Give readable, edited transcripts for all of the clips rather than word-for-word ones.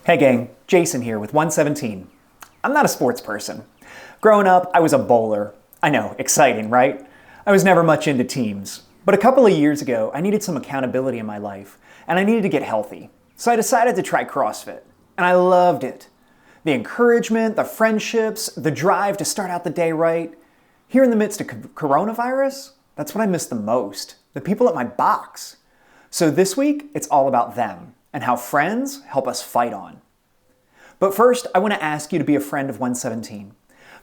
Hey gang, Jason here with 117. I'm not a sports person. Growing up, I was a bowler. I know, exciting, right? I was never much into teams. But a couple of years ago, I needed some accountability in my life, and I needed to get healthy. So I decided to try CrossFit, and I loved it. The encouragement, the friendships, the drive to start out the day right. Here in the midst of coronavirus, that's what I miss the most. The people at my box. So this week, it's all about them and how friends help us fight on. But first, I want to ask you to be a friend of 117.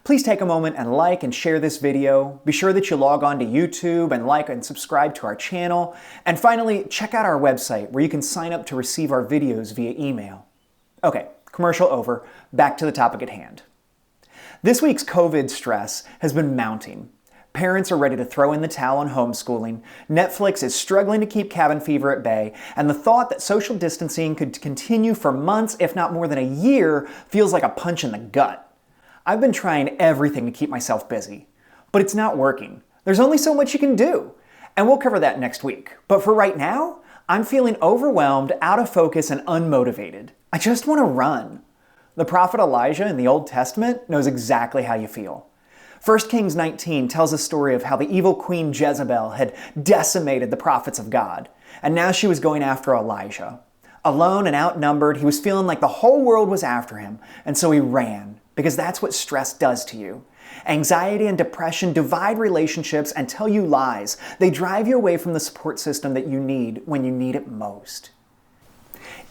Please take a moment and like and share this video. Be sure that you log on to YouTube and like and subscribe to our channel. And finally, check out our website where you can sign up to receive our videos via email. Okay, commercial over. Back to the topic at hand. This week's COVID stress has been mounting. Parents are ready to throw in the towel on homeschooling, Netflix is struggling to keep cabin fever at bay, and the thought that social distancing could continue for months, if not more than a year, feels like a punch in the gut. I've been trying everything to keep myself busy, but it's not working. There's only so much you can do, and we'll cover that next week. But for right now, I'm feeling overwhelmed, out of focus, and unmotivated. I just want to run. The prophet Elijah in the Old Testament knows exactly how you feel. 1 Kings 19 tells a story of how the evil queen Jezebel had decimated the prophets of God, and now she was going after Elijah. Alone and outnumbered, he was feeling like the whole world was after him, and so he ran, because that's what stress does to you. Anxiety and depression divide relationships and tell you lies. They drive you away from the support system that you need when you need it most.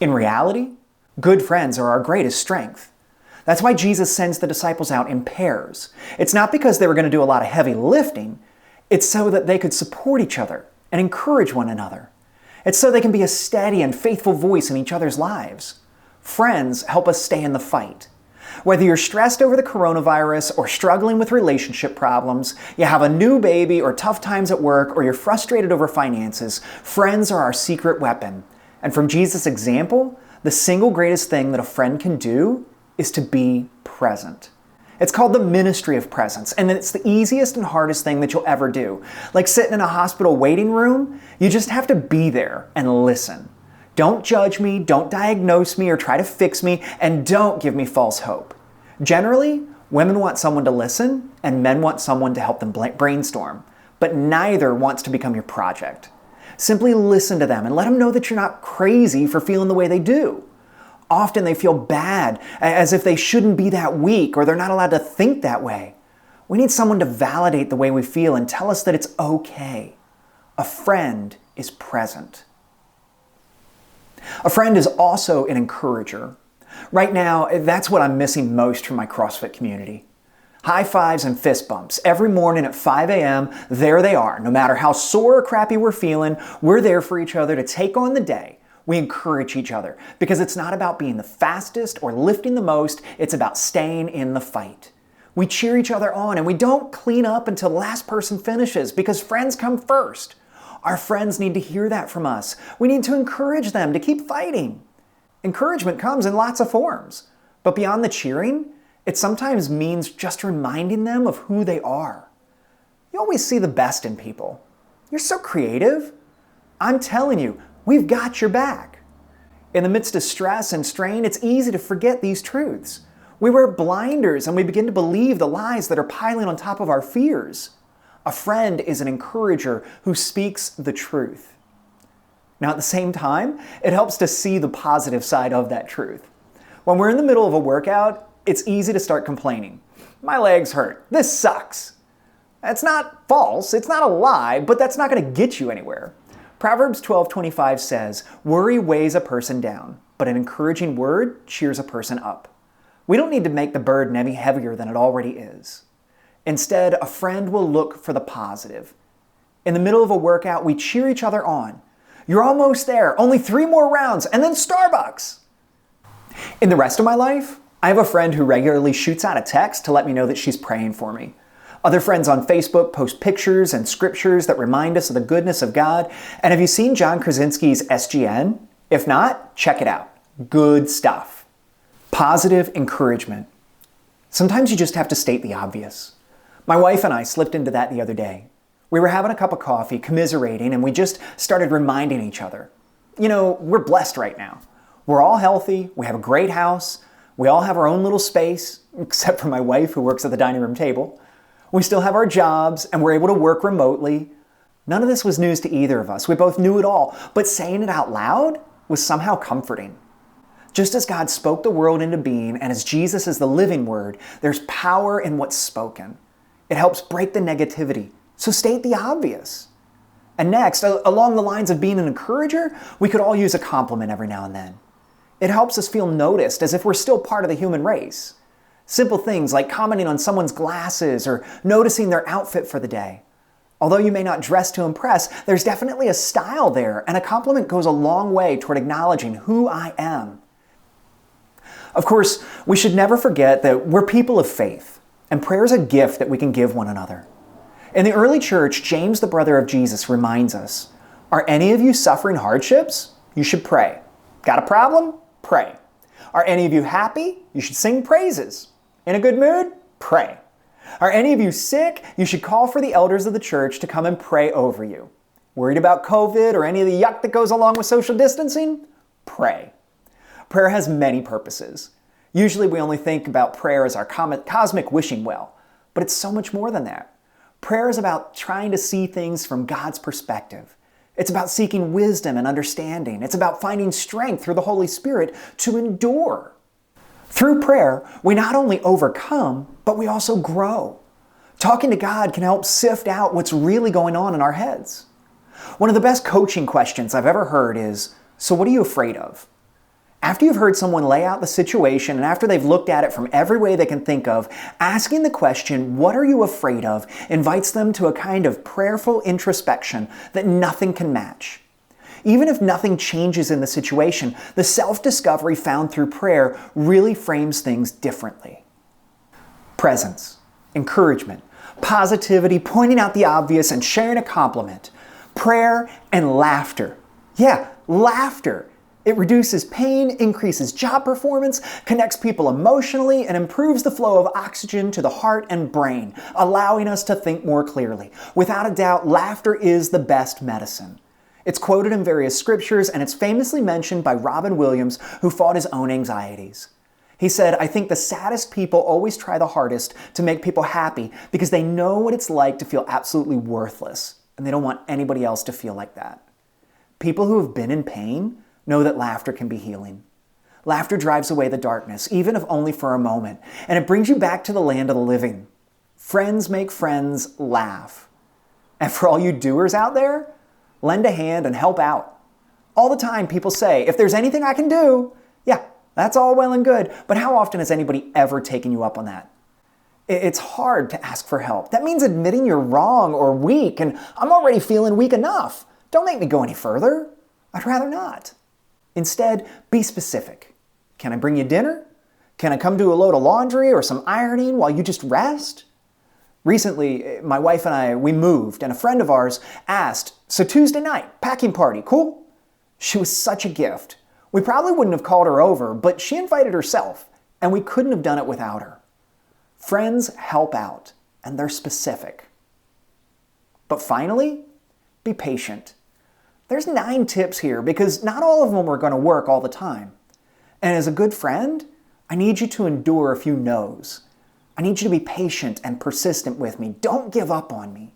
In reality, good friends are our greatest strength. That's why Jesus sends the disciples out in pairs. It's not because they were going to do a lot of heavy lifting. It's so that they could support each other and encourage one another. It's so they can be a steady and faithful voice in each other's lives. Friends help us stay in the fight. Whether you're stressed over the coronavirus or struggling with relationship problems, you have a new baby or tough times at work, or you're frustrated over finances, friends are our secret weapon. And from Jesus' example, the single greatest thing that a friend can do is to be present. It's called the ministry of presence, and it's the easiest and hardest thing that you'll ever do. Like sitting in a hospital waiting room, you just have to be there and listen. Don't judge me, don't diagnose me or try to fix me, and don't give me false hope. Generally, women want someone to listen, and men want someone to help them brainstorm, but neither wants to become your project. Simply listen to them and let them know that you're not crazy for feeling the way they do. Often they feel bad, as if they shouldn't be that weak or they're not allowed to think that way. We need someone to validate the way we feel and tell us that it's okay. A friend is present. A friend is also an encourager. Right now, that's what I'm missing most from my CrossFit community. High fives and fist bumps. Every morning at 5 a.m., there they are. No matter how sore or crappy we're feeling, we're there for each other to take on the day. We encourage each other because it's not about being the fastest or lifting the most, it's about staying in the fight. We cheer each other on and we don't clean up until the last person finishes because friends come first. Our friends need to hear that from us. We need to encourage them to keep fighting. Encouragement comes in lots of forms, but beyond the cheering, it sometimes means just reminding them of who they are. You always see the best in people. You're so creative. I'm telling you, we've got your back. In the midst of stress and strain, it's easy to forget these truths. We wear blinders and we begin to believe the lies that are piling on top of our fears. A friend is an encourager who speaks the truth. Now, at the same time, it helps to see the positive side of that truth. When we're in the middle of a workout, it's easy to start complaining. My legs hurt. This sucks. That's not false. It's not a lie, but that's not going to get you anywhere. Proverbs 12:25 says, "Worry weighs a person down, but an encouraging word cheers a person up." We don't need to make the burden any heavier than it already is. Instead, a friend will look for the positive. In the middle of a workout, we cheer each other on. You're almost there, only 3 more rounds, and then Starbucks. In the rest of my life, I have a friend who regularly shoots out a text to let me know that she's praying for me. Other friends on Facebook post pictures and scriptures that remind us of the goodness of God. And have you seen John Krasinski's SGN? If not, check it out. Good stuff. Positive encouragement. Sometimes you just have to state the obvious. My wife and I slipped into that the other day. We were having a cup of coffee, commiserating, and we just started reminding each other. You know, we're blessed right now. We're all healthy, we have a great house, we all have our own little space, except for my wife who works at the dining room table. We still have our jobs and we're able to work remotely. None of this was news to either of us. We both knew it all, but saying it out loud was somehow comforting. Just as God spoke the world into being and as Jesus is the living word, there's power in what's spoken. It helps break the negativity. So state the obvious. And next, along the lines of being an encourager, we could all use a compliment every now and then. It helps us feel noticed as if we're still part of the human race. Simple things like commenting on someone's glasses or noticing their outfit for the day. Although you may not dress to impress, there's definitely a style there, and a compliment goes a long way toward acknowledging who I am. Of course, we should never forget that we're people of faith, and prayer is a gift that we can give one another. In the early church, James, the brother of Jesus, reminds us, are any of you suffering hardships? You should pray. Got a problem? Pray. Are any of you happy? You should sing praises. In a good mood? Pray. Are any of you sick? You should call for the elders of the church to come and pray over you. Worried about COVID or any of the yuck that goes along with social distancing? Pray. Prayer has many purposes. Usually we only think about prayer as our cosmic wishing well, but it's so much more than that. Prayer is about trying to see things from God's perspective. It's about seeking wisdom and understanding. It's about finding strength through the Holy Spirit to endure. Through prayer, we not only overcome, but we also grow. Talking to God can help sift out what's really going on in our heads. One of the best coaching questions I've ever heard is, so what are you afraid of? After you've heard someone lay out the situation and after they've looked at it from every way they can think of, asking the question, what are you afraid of, invites them to a kind of prayerful introspection that nothing can match. Even if nothing changes in the situation, the self-discovery found through prayer really frames things differently. Presence, encouragement, positivity, pointing out the obvious and sharing a compliment, prayer and laughter. Yeah, laughter. It reduces pain, increases job performance, connects people emotionally, and improves the flow of oxygen to the heart and brain, allowing us to think more clearly. Without a doubt, laughter is the best medicine. It's quoted in various scriptures, and it's famously mentioned by Robin Williams, who fought his own anxieties. He said, I think the saddest people always try the hardest to make people happy because they know what it's like to feel absolutely worthless, and they don't want anybody else to feel like that. People who have been in pain know that laughter can be healing. Laughter drives away the darkness, even if only for a moment, and it brings you back to the land of the living. Friends make friends laugh. And for all you doers out there, lend a hand and help out. All the time people say, if there's anything I can do, yeah, that's all well and good, but how often has anybody ever taken you up on that? It's hard to ask for help. That means admitting you're wrong or weak, and I'm already feeling weak enough. Don't make me go any further. I'd rather not. Instead, be specific. Can I bring you dinner? Can I come do a load of laundry or some ironing while you just rest? Recently, my wife and I, we moved, and a friend of ours asked, so Tuesday night, packing party, cool? She was such a gift. We probably wouldn't have called her over, but she invited herself, and we couldn't have done it without her. Friends help out, and they're specific. But finally, be patient. There's 9 tips here because not all of them are going to work all the time. And as a good friend, I need you to endure a few no's. I need you to be patient and persistent with me. Don't give up on me.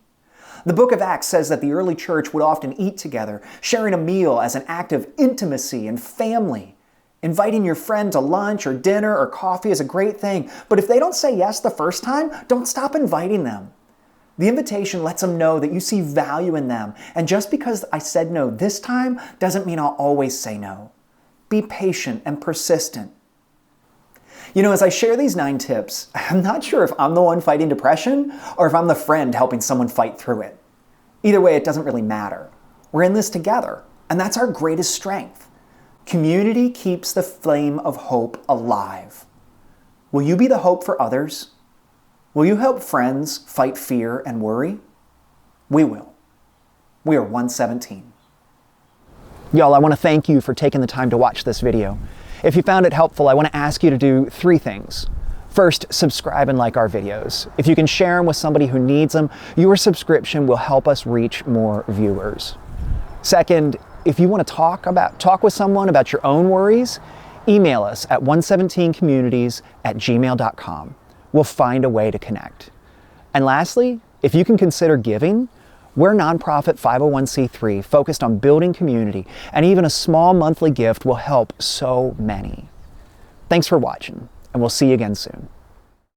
The book of Acts says that the early church would often eat together, sharing a meal as an act of intimacy and family. Inviting your friend to lunch or dinner or coffee is a great thing, but if they don't say yes the first time, don't stop inviting them. The invitation lets them know that you see value in them, and just because I said no this time doesn't mean I'll always say no. Be patient and persistent. You know, as I share these 9 tips, I'm not sure if I'm the one fighting depression or if I'm the friend helping someone fight through it. Either way, it doesn't really matter. We're in this together, and that's our greatest strength. Community keeps the flame of hope alive. Will you be the hope for others? Will you help friends fight fear and worry? We will. We are 117. Y'all, I want to thank you for taking the time to watch this video. If you found it helpful, I want to ask you to do 3 things. First, subscribe and like our videos. If you can share them with somebody who needs them, your subscription will help us reach more viewers. Second, if you want to talk with someone about your own worries, email us at 117communities@gmail.com. We'll find a way to connect. And lastly, if you can consider giving, we're a nonprofit 501c3 focused on building community, and even a small monthly gift will help so many. Thanks for watching, and we'll see you again soon.